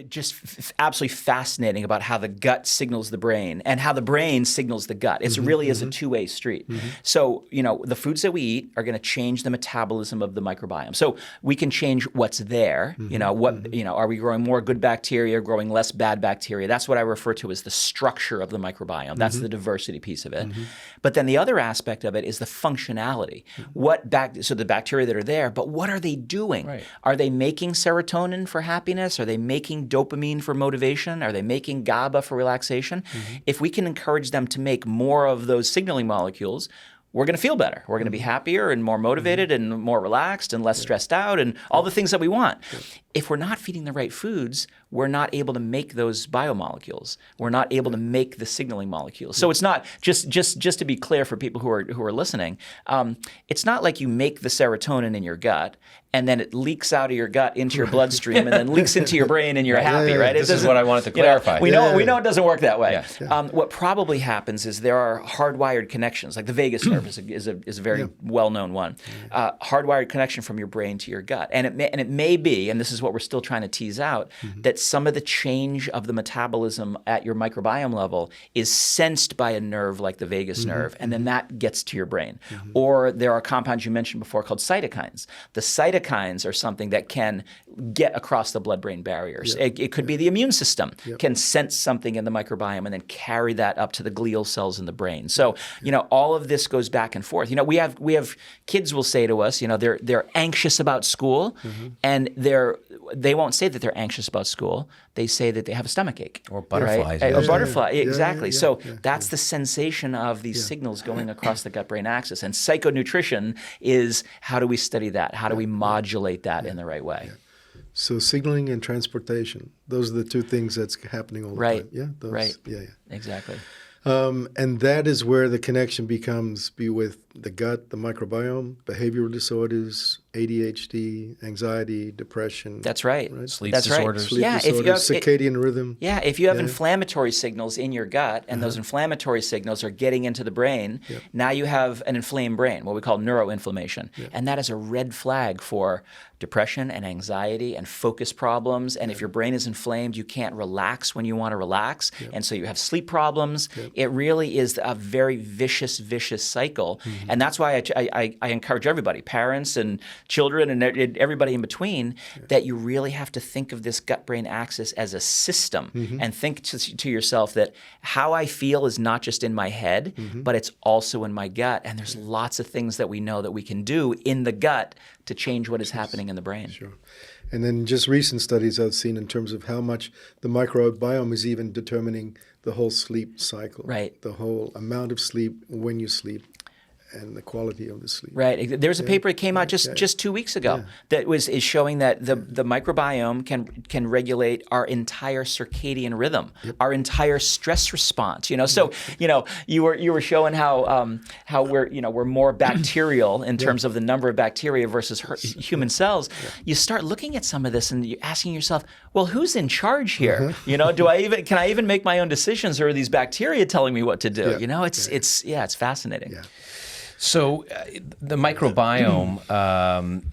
just absolutely fascinating about how the gut signals the brain and how the brain signals the gut. It really is a two-way street. So, the foods that we eat are going to change the metabolism of the microbiome. So we can change what's there. Are we growing more good bacteria, growing less bad bacteria? That's what I refer to as the structure of the microbiome. That's the diversity piece of it. But then the other aspect of it is the functionality. So the bacteria that are there, but what are they doing? Right. Are they making serotonin for happiness? Are they making dopamine for motivation? Are they making GABA for relaxation? If we can encourage them to make more of those signaling molecules, we're going to feel better. We're going to be happier and more motivated and more relaxed and less stressed out and all the things that we want. If we're not feeding the right foods, we're not able to make those biomolecules. We're not able to make the signaling molecules. So it's not just to be clear for people who are listening. It's not like you make the serotonin in your gut and then it leaks out of your gut into your bloodstream and then leaks into your brain and you're happy, right? This is what I wanted to clarify. We know it doesn't work that way. Yeah. What probably happens is there are hardwired connections, like the vagus nerve is a very well-known one. Hardwired connection from your brain to your gut, and it may be, and this is what we're still trying to tease out, that some of the change of the metabolism at your microbiome level is sensed by a nerve like the vagus nerve, and then that gets to your brain. Or there are compounds you mentioned before called cytokines. The cytokines are something that can get across the blood-brain barriers. It could be the immune system can sense something in the microbiome and then carry that up to the glial cells in the brain. So, all of this goes back and forth. We have kids will say to us, they're anxious about school, and they won't say that they're anxious about school. They say that they have a stomach ache. Or butterflies. Right? Or butterfly, exactly. So that's the sensation of these signals going across the gut-brain axis. And psychonutrition is, how do we study that? How do we modulate that in the right way? So signaling and transportation, those are the two things that's happening all the time. Yeah, right. Yeah. Exactly. And that is where the connection becomes with the gut, the microbiome, behavioral disorders, ADHD, anxiety, depression. That's right. Sleep disorders. Sleep disorders, circadian rhythm. Yeah, if you have inflammatory signals in your gut and those inflammatory signals are getting into the brain, now you have an inflamed brain, what we call neuroinflammation. And that is a red flag for depression and anxiety and focus problems. And if your brain is inflamed, you can't relax when you want to relax. And so you have sleep problems. It really is a very vicious cycle. And that's why I encourage everybody, parents and children and everybody in between, that you really have to think of this gut-brain axis as a system and think to yourself that how I feel is not just in my head, but it's also in my gut. And there's lots of things that we know that we can do in the gut to change what is happening in the brain. Sure. And then just recent studies I've seen in terms of how much the microbiome is even determining the whole sleep cycle. Right. The whole amount of sleep, when you sleep, and the quality of the sleep. Right. There's a paper that came out just 2 weeks ago that is showing that the microbiome can regulate our entire circadian rhythm, our entire stress response. So you were showing how we're more bacterial in terms of the number of bacteria versus human cells. You start looking at some of this and you're asking yourself, well, who's in charge here? Can I even make my own decisions, or are these bacteria telling me what to do? It's fascinating. Yeah. So the microbiome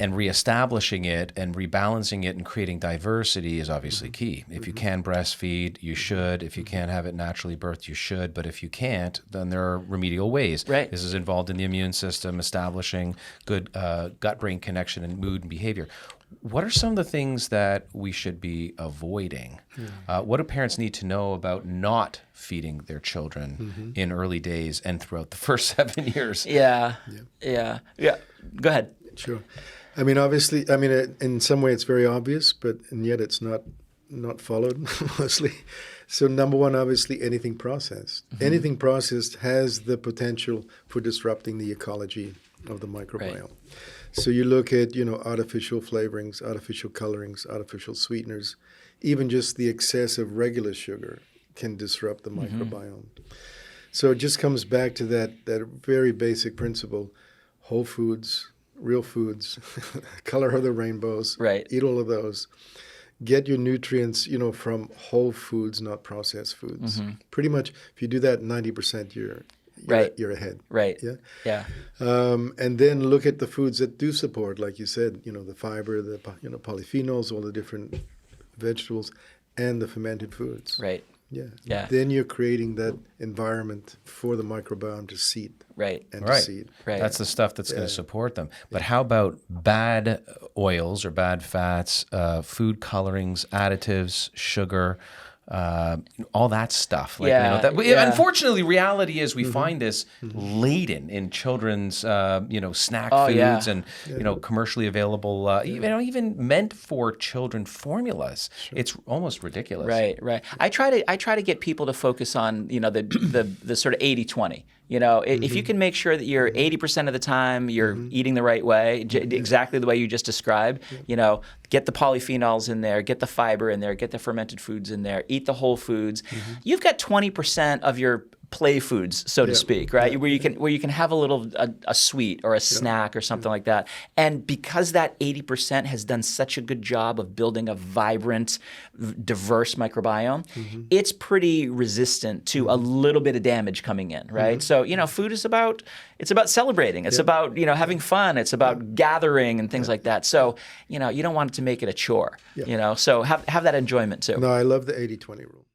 and reestablishing it and rebalancing it and creating diversity is obviously key. If you can breastfeed, you should. If you can't have it naturally birthed, you should. But if you can't, then there are remedial ways. Right. This is involved in the immune system, establishing good gut-brain connection and mood and behavior. What are some of the things that we should be avoiding? What do parents need to know about not feeding their children in early days and throughout the first 7 years? Yeah. Go ahead. Sure. I mean, obviously, in some way it's very obvious, and yet it's not followed mostly. So number one, obviously, anything processed. Anything processed has the potential for disrupting the ecology of the microbiome. Right. So you look at, artificial flavorings, artificial colorings, artificial sweeteners, even just the excess of regular sugar can disrupt the microbiome. So it just comes back to that very basic principle: whole foods, real foods, color of the rainbows, eat all of those. Get your nutrients, from whole foods, not processed foods. Pretty much, if you do that, 90% you're ahead. Right. Yeah. And then look at the foods that do support, like you said, the fiber, the polyphenols, all the different vegetables, and the fermented foods. Right. Yeah. Then you're creating that environment for the microbiome to seed. Right. And to Right. seed. Right. That's the stuff that's going to support them. But how about bad oils or bad fats, food colorings, additives, sugar, all that stuff? Like, unfortunately, reality is we find this laden in children's, snack foods and commercially available, even meant for children formulas. It's almost ridiculous. Right. I try to get people to focus on the sort of 80-20. If you can make sure that you're 80% of the time you're eating the right way, exactly the way you just described, get the polyphenols in there, get the fiber in there, get the fermented foods in there, eat the whole foods. You've got 20% of your play foods, so to speak, right? Where you can have a sweet or a snack or something like that. And because that 80% has done such a good job of building a vibrant, diverse microbiome, it's pretty resistant to a little bit of damage coming in, right? So, food is about celebrating. It's about, having fun. It's about gathering and things like that. So, you don't want it to make it a chore, so have that enjoyment too. No, I love the 80-20 rule.